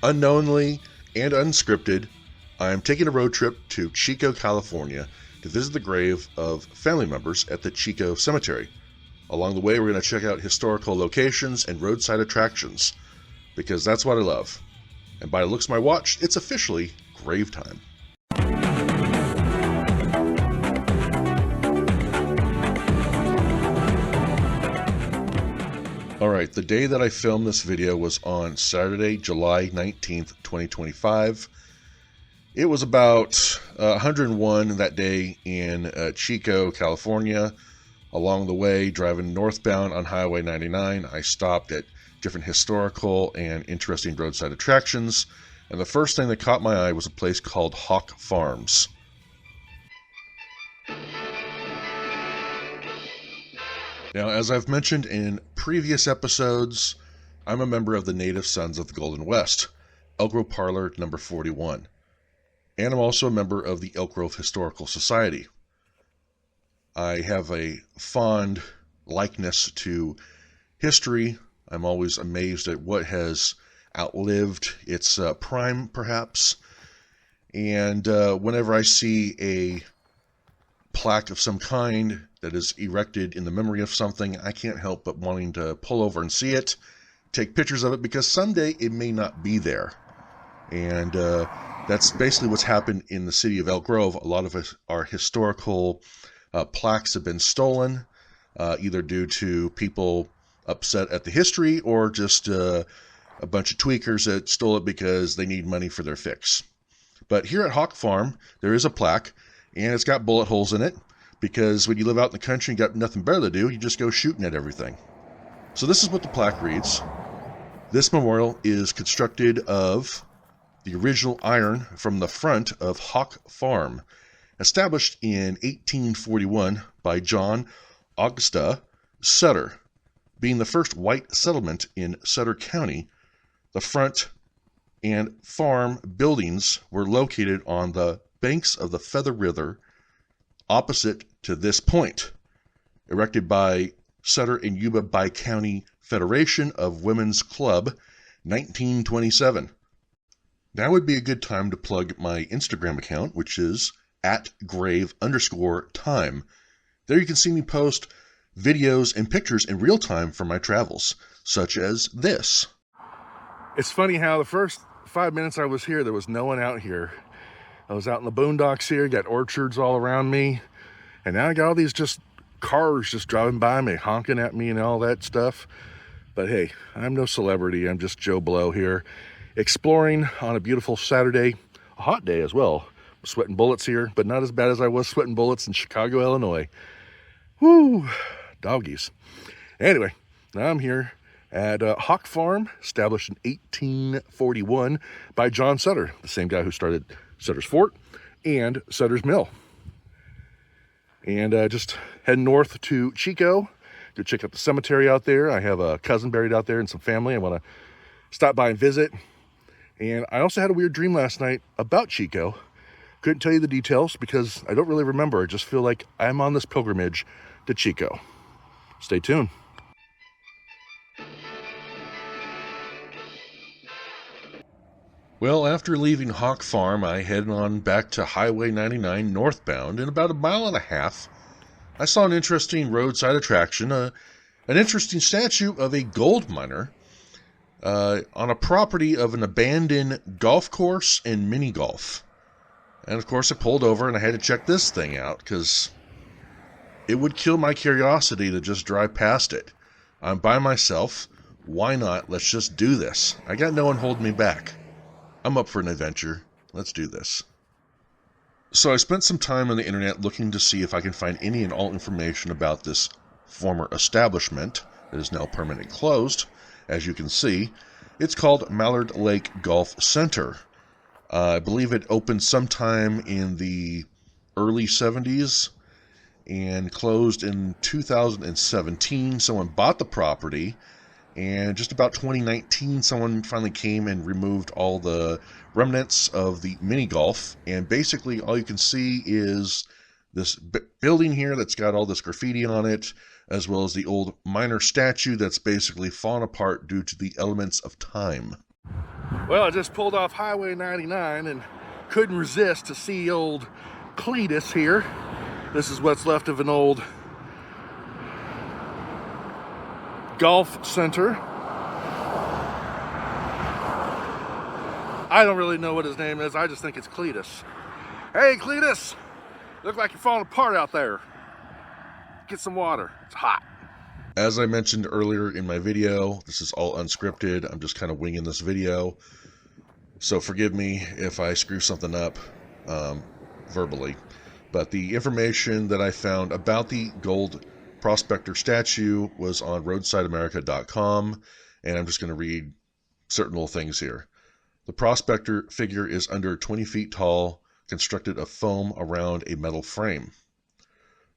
Unknowingly and unscripted, I am taking a road trip to Chico, California to visit the grave of family members at the Chico Cemetery. Along the way, we're going to check out historical locations and roadside attractions, because that's what I love. And by the looks of my watch, it's officially grave time. Alright, the day that I filmed this video was on Saturday, July 19th, 2025. It was about 101 that day in Chico, California. Along the way, driving northbound on Highway 99, I stopped at different historical and interesting roadside attractions, and the first thing that caught my eye was a place called Hock Farms. Now, as I've mentioned in previous episodes, I'm a member of the Native Sons of the Golden West, Elk Grove Parlor number 41. And I'm also a member of the Elk Grove Historical Society. I have a fond likeness to history. I'm always amazed at what has outlived its prime, perhaps. And whenever I see a plaque of some kind that is erected in the memory of something, I can't help but wanting to pull over and see it, take pictures of it, because someday it may not be there. And that's basically what's happened in the city of Elk Grove. A lot of our historical plaques have been stolen, either due to people upset at the history or just a bunch of tweakers that stole it because they need money for their fix. But here at Hock Farm, there is a plaque, and it's got bullet holes in it, because when you live out in the country and got nothing better to do, you just go shooting at everything. So this is what the plaque reads. This memorial is constructed of the original iron from the front of Hock Farm, established in 1841 by John Augusta Sutter. Being the first white settlement in Sutter County, the front and farm buildings were located on the banks of the Feather River opposite to this point, erected by Sutter and Yuba Bi-County Federation of Women's Club, 1927. Now would be a good time to plug my Instagram account, which is @grave_time. There you can see me post videos and pictures in real time from my travels, such as this. It's funny how the first 5 minutes I was here, there was no one out here. I was out in the boondocks here, got orchards all around me, and now I got all these just cars just driving by me, honking at me and all that stuff. But hey, I'm no celebrity. I'm just Joe Blow here, exploring on a beautiful Saturday, a hot day as well. I'm sweating bullets here, but not as bad as I was sweating bullets in Chicago, Illinois. Woo, doggies. Anyway, now I'm here at Hock Farm, established in 1841 by John Sutter, the same guy who started Sutter's Fort and Sutter's Mill. And just heading north to Chico, go check out the cemetery out there. I have a cousin buried out there and some family I want to stop by and visit. And I also had a weird dream last night about Chico. Couldn't tell you the details because I don't really remember. I just feel like I'm on this pilgrimage to Chico. Stay tuned. Well, after leaving Hock Farm, I headed on back to Highway 99 northbound. In about a mile and a half, I saw an interesting roadside attraction, an interesting statue of a gold miner on a property of an abandoned golf course and mini golf. And of course, I pulled over and I had to check this thing out because it would kill my curiosity to just drive past it. I'm by myself. Why not? Let's just do this. I got no one holding me back. I'm up for an adventure. Let's do this. So I spent some time on the internet looking to see if I can find any and all information about this former establishment that is now permanently closed. As you can see, it's called Mallard Lake Golf Center. I believe it opened sometime in the early 70s and closed in 2017. Someone bought the property. And just about 2019, someone finally came and removed all the remnants of the mini golf. And basically, all you can see is this building here that's got all this graffiti on it, as well as the old miner statue that's basically fallen apart due to the elements of time. Well, I just pulled off Highway 99 and couldn't resist to see old Cletus here. This is what's left of an old golf center. I don't really know what his name is. I just think it's Cletus. Hey, Cletus! Look like you're falling apart out there. Get some water. It's hot. As I mentioned earlier in my video, this is all unscripted. I'm just kind of winging this video. So forgive me if I screw something up verbally. But the information that I found about the gold prospector statue was on roadsideamerica.com, and I'm just going to read certain little things here. The prospector figure is under 20 feet tall, constructed of foam around a metal frame.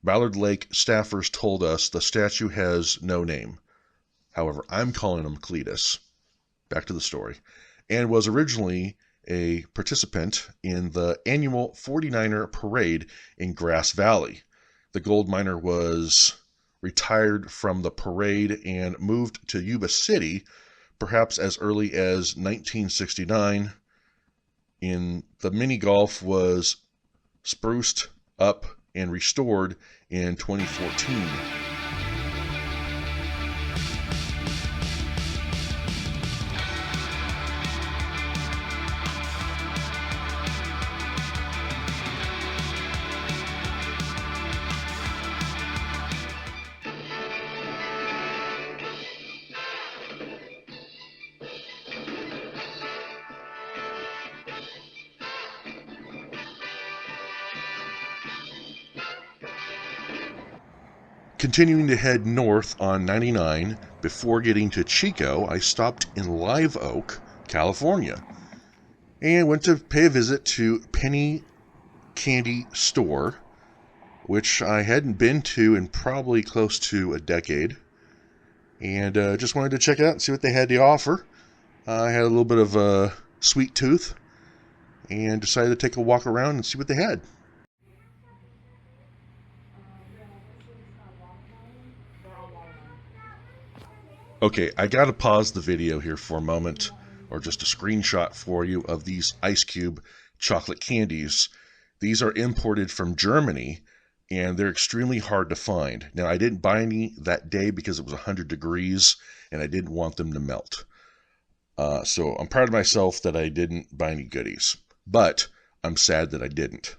Mallard Lake staffers told us the statue has no name. However, I'm calling him Cletus. Back to the story. And was originally a participant in the annual 49er parade in Grass Valley. The gold miner was retired from the parade and moved to Yuba City, perhaps as early as 1969. In the mini golf was spruced up and restored in 2014. Continuing to head north on 99, before getting to Chico, I stopped in Live Oak, California, and went to pay a visit to Penny Candy Store, which I hadn't been to in probably close to a decade, and just wanted to check it out and see what they had to offer. I had a little bit of a sweet tooth, and decided to take a walk around and see what they had. Okay, I gotta pause the video here for a moment, or just a screenshot for you of these ice cube chocolate candies. These are imported from Germany, and they're extremely hard to find. Now, I didn't buy any that day because it was 100 degrees, and I didn't want them to melt. So I'm proud of myself that I didn't buy any goodies, but I'm sad that I didn't.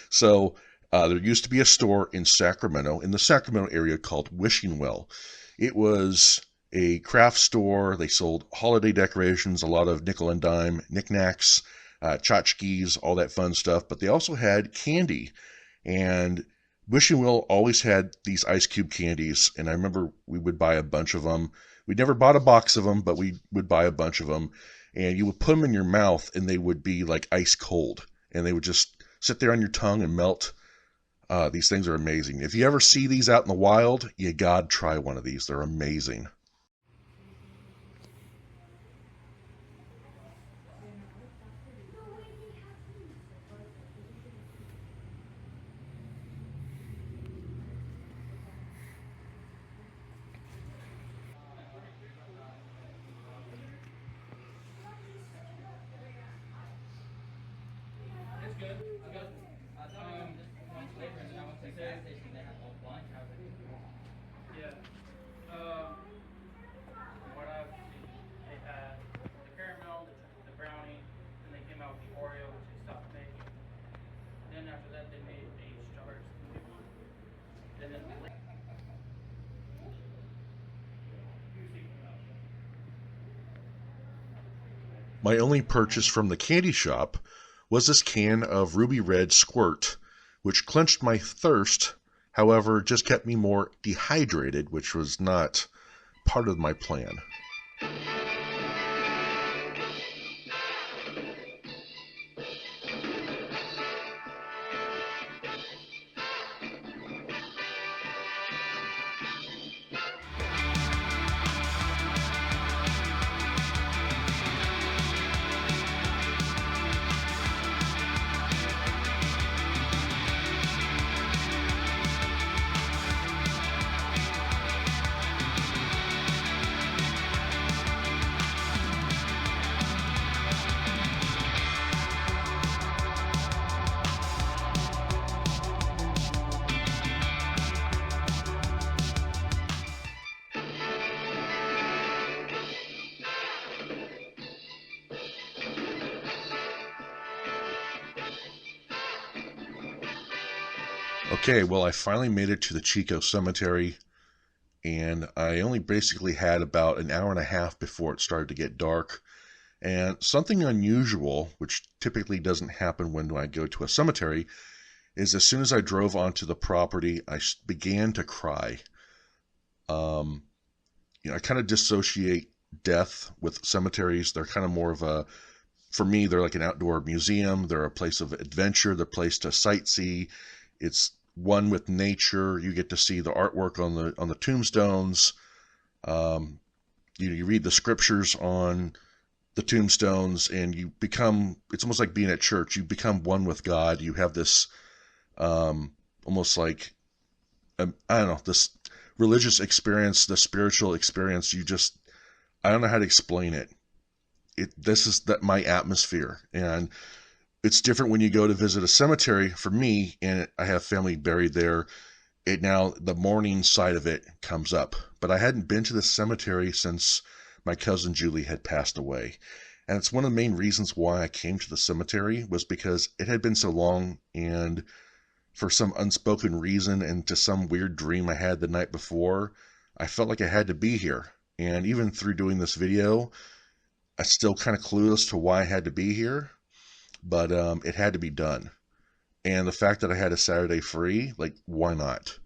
So there used to be a store in Sacramento, in the Sacramento area, called Wishing Well. It was a craft store. They sold holiday decorations, a lot of nickel and dime knickknacks, tchotchkes, all that fun stuff. But they also had candy, and Wishing Well always had these ice cube candies. And I remember we would buy a bunch of them. We never bought a box of them, but we would buy a bunch of them. And you would put them in your mouth, and they would be like ice cold, and they would just sit there on your tongue and melt. These things are amazing. If you ever see these out in the wild, you gotta try one of these. They're amazing. My only purchase from the candy shop was this can of Ruby Red Squirt, which quenched my thirst, however, just kept me more dehydrated, which was not part of my plan. Okay, well, I finally made it to the Chico Cemetery, and I only basically had about an hour and a half before it started to get dark. And something unusual, which typically doesn't happen when I go to a cemetery, is as soon as I drove onto the property, I began to cry. I kind of dissociate death with cemeteries. They're kind of more of a, for me, they're like an outdoor museum. They're a place of adventure. They're a place to sightsee. It's one with nature. You get to see the artwork on the tombstones. You read the scriptures on the tombstones, and you become, it's almost like being at church. You become one with God. You have this almost like, I don't know, this religious experience, the spiritual experience. I don't know how to explain it. This is my atmosphere, and it's different when you go to visit a cemetery. For me, and I have family buried there, now the mourning side of it comes up. But I hadn't been to the cemetery since my cousin Julie had passed away. And it's one of the main reasons why I came to the cemetery, was because it had been so long, and for some unspoken reason and to some weird dream I had the night before, I felt like I had to be here. And even through doing this video, I'm still kind of clueless to why I had to be here, but it had to be done. And the fact that I had a Saturday free, like, why not?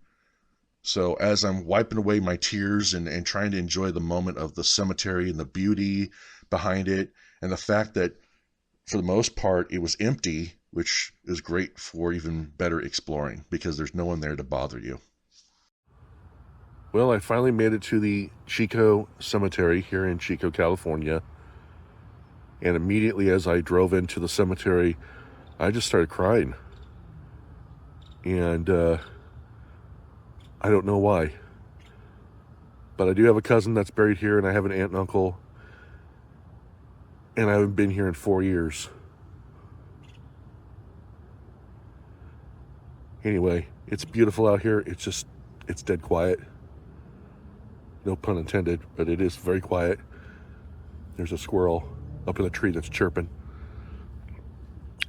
So as I'm wiping away my tears and trying to enjoy the moment of the cemetery and the beauty behind it, and the fact that for the most part it was empty, which is great for even better exploring because there's no one there to bother you. Well, I finally made it to the Chico Cemetery here in Chico, California. And immediately as I drove into the cemetery, I just started crying. And I don't know why. But I do have a cousin that's buried here, and I have an aunt and uncle. And I haven't been here in 4 years. Anyway, it's beautiful out here. It's dead quiet. No pun intended, but it is very quiet. There's a squirrel up in a tree that's chirping.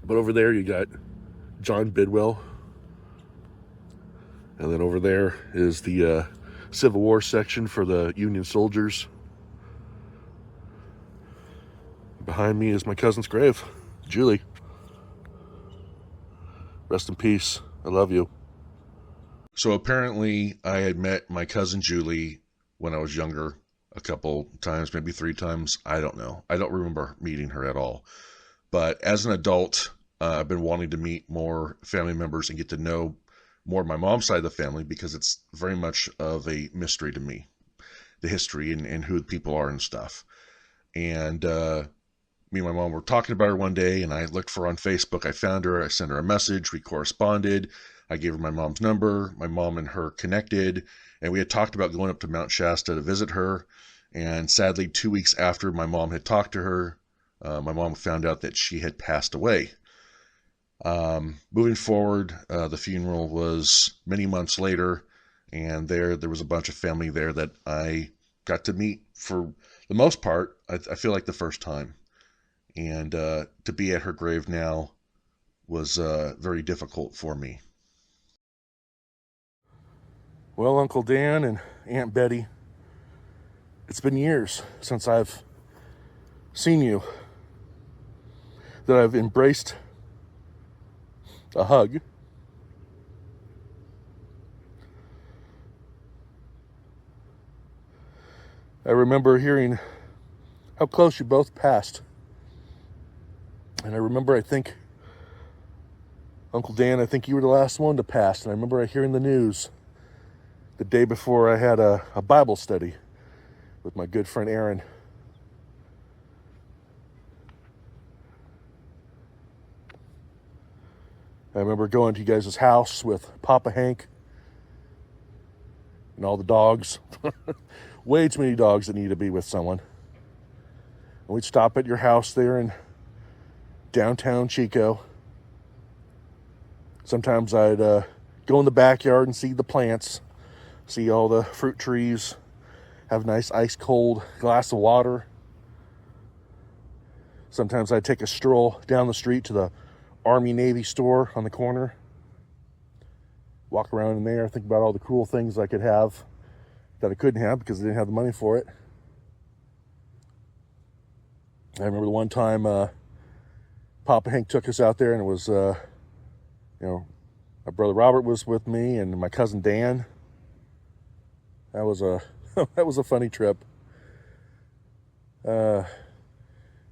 But over there you got John Bidwell. And then over there is the Civil War section for the Union soldiers. Behind me is my cousin's grave, Julie. Rest in peace. I love you. So apparently I had met my cousin Julie when I was younger a couple times, maybe 3 times. I don't know. I don't remember meeting her at all. But as an adult, I've been wanting to meet more family members and get to know more of my mom's side of the family, because it's very much of a mystery to me, the history and who the people are and stuff. And me and my mom were talking about her one day, and I looked for her on Facebook. I found her. I sent her a message. We corresponded. I gave her my mom's number. My mom and her connected, and we had talked about going up to Mount Shasta to visit her. And sadly, 2 weeks after my mom had talked to her, my mom found out that she had passed away. Moving forward, the funeral was many months later, and there was a bunch of family there that I got to meet for the most part. I feel like the first time. And to be at her grave now was very difficult for me. Well, Uncle Dan and Aunt Betty, it's been years since I've seen you, that I've embraced a hug. I remember hearing how close you both passed. And I remember, I think, Uncle Dan, I think you were the last one to pass. And I remember hearing the news the day before I had a Bible study with my good friend Aaron. I remember going to you guys' house with Papa Hank and all the dogs. Way too many dogs that need to be with someone. And we'd stop at your house there in downtown Chico. Sometimes I'd go in the backyard and see the plants, see all the fruit trees, have a nice ice cold glass of water. Sometimes I'd take a stroll down the street to the Army Navy store on the corner. walk around in there, think about all the cool things I could have that I couldn't have because I didn't have the money for it. I remember the one time Papa Hank took us out there, and it was, my brother Robert was with me and my cousin Dan. That was a that was a funny trip. But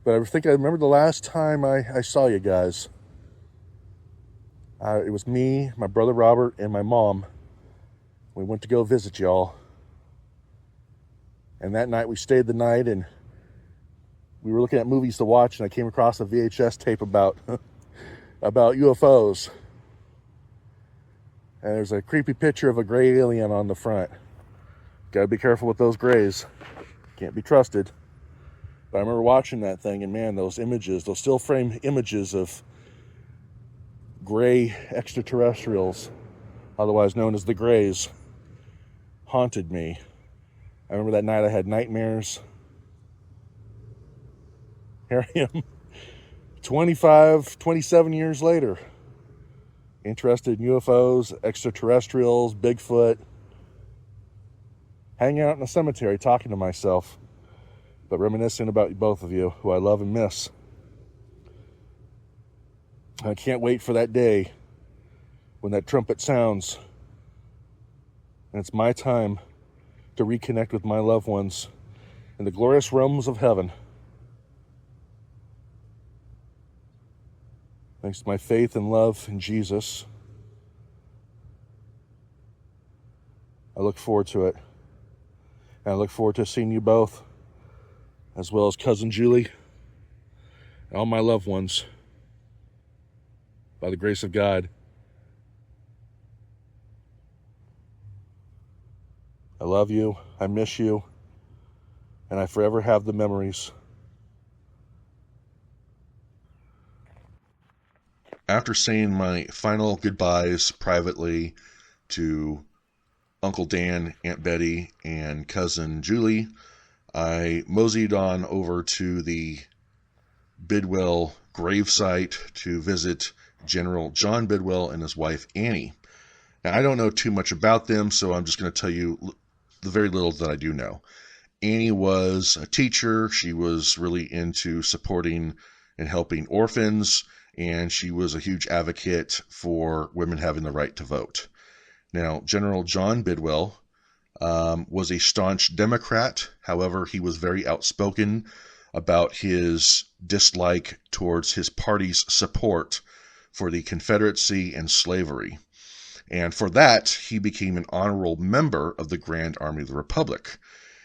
I remember the last time I saw you guys. It was me, my brother Robert, and my mom. We went to go visit y'all. And that night we stayed the night, and we were looking at movies to watch, and I came across a VHS tape about UFOs. And there's a creepy picture of a gray alien on the front. Gotta be careful with those grays. Can't be trusted. But I remember watching that thing, and man, those images, those still frame images of gray extraterrestrials, otherwise known as the Greys, haunted me. I remember that night I had nightmares. Here I am, 27 years later, interested in UFOs, extraterrestrials, Bigfoot, hanging out in a cemetery talking to myself, but reminiscing about both of you, who I love and miss. I can't wait for that day when that trumpet sounds and it's my time to reconnect with my loved ones in the glorious realms of heaven. Thanks to my faith and love in Jesus, I look forward to it. And I look forward to seeing you both, as well as Cousin Julie and all my loved ones, by the grace of God. I love you, I miss you, and I forever have the memories. After saying my final goodbyes privately to Uncle Dan, Aunt Betty, and Cousin Julie, I moseyed on over to the Bidwell gravesite to visit General John Bidwell and his wife Annie. Now, I don't know too much about them, so I'm just going to tell you the very little that I do know. Annie was a teacher. She was really into supporting and helping orphans, and she was a huge advocate for women having the right to vote. Now, General John Bidwell was a staunch Democrat. However, he was very outspoken about his dislike towards his party's support for the Confederacy and slavery. And for that, he became an honorable member of the Grand Army of the Republic,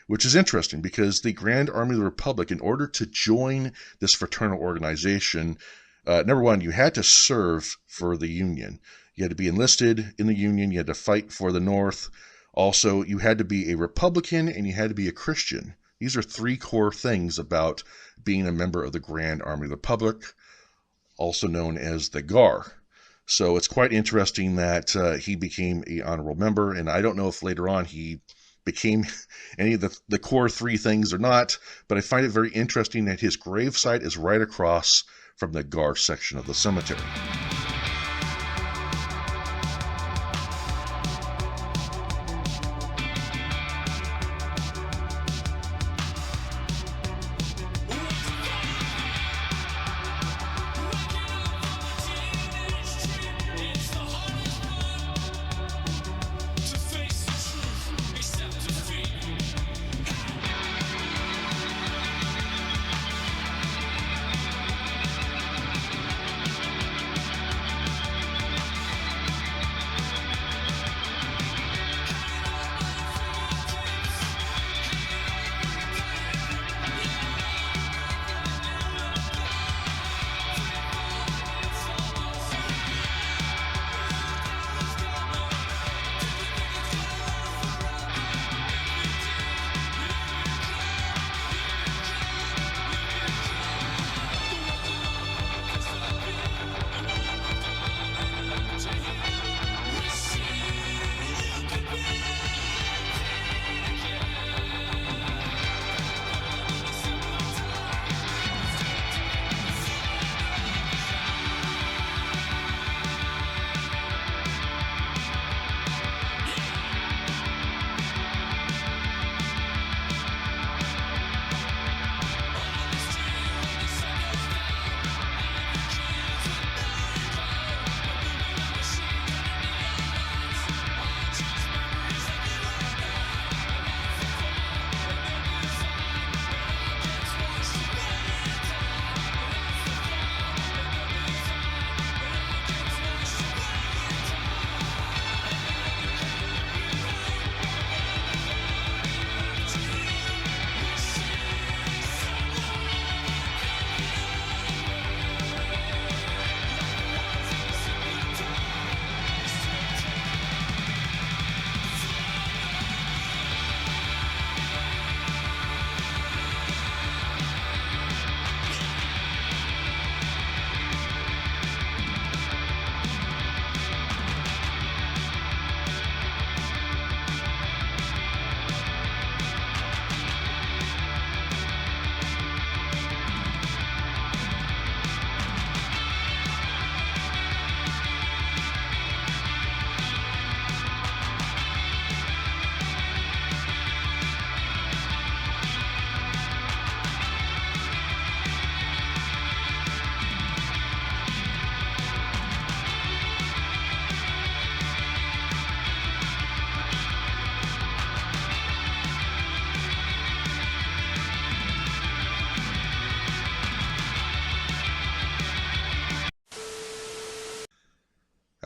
which is interesting because the Grand Army of the Republic, in order to join this fraternal organization, number one, you had to serve for the Union. You had to be enlisted in the Union. You had to fight for the North. Also, you had to be a Republican and you had to be a Christian. These are three core things about being a member of the Grand Army of the Republic, also known as the GAR. So it's quite interesting that he became an honorable member, and I don't know if later on he became any of the core three things or not, but I find it very interesting that his gravesite is right across from the GAR section of the cemetery.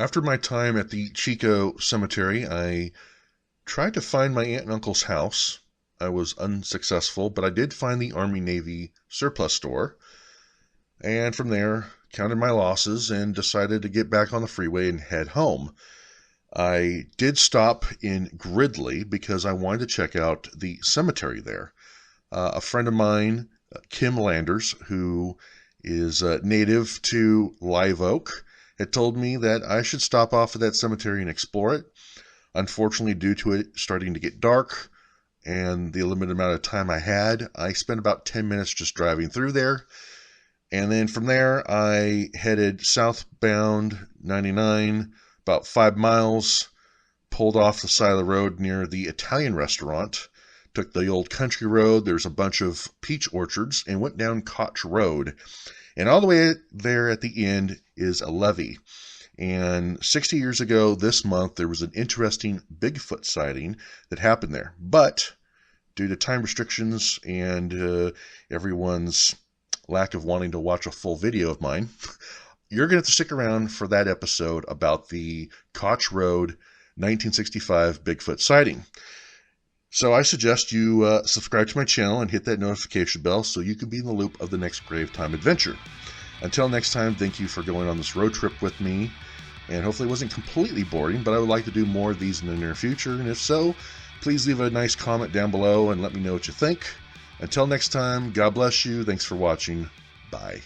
After my time at the Chico Cemetery, I tried to find my aunt and uncle's house. I was unsuccessful, but I did find the Army-Navy surplus store. And from there, counted my losses and decided to get back on the freeway and head home. I did stop in Gridley because I wanted to check out the cemetery there. A friend of mine, Kim Landers, who is native to Live Oak, had told me that I should stop off at that cemetery and explore it. Unfortunately, due to it starting to get dark and the limited amount of time I had, I spent about 10 minutes just driving through there. And then from there, I headed southbound 99, about 5 miles, pulled off the side of the road near the Italian restaurant, took the old country road. There's a bunch of peach orchards, and went down Koch Road. And all the way there at the end is a levee. And 60 years ago this month, there was an interesting Bigfoot sighting that happened there. But due to time restrictions and everyone's lack of wanting to watch a full video of mine, you're going to have to stick around for that episode about the Koch Road 1965 Bigfoot sighting. So I suggest you subscribe to my channel and hit that notification bell so you can be in the loop of the next Grave Time adventure. Until next time, thank you for going on this road trip with me. And hopefully it wasn't completely boring, but I would like to do more of these in the near future. And if so, please leave a nice comment down below and let me know what you think. Until next time, God bless you. Thanks for watching. Bye.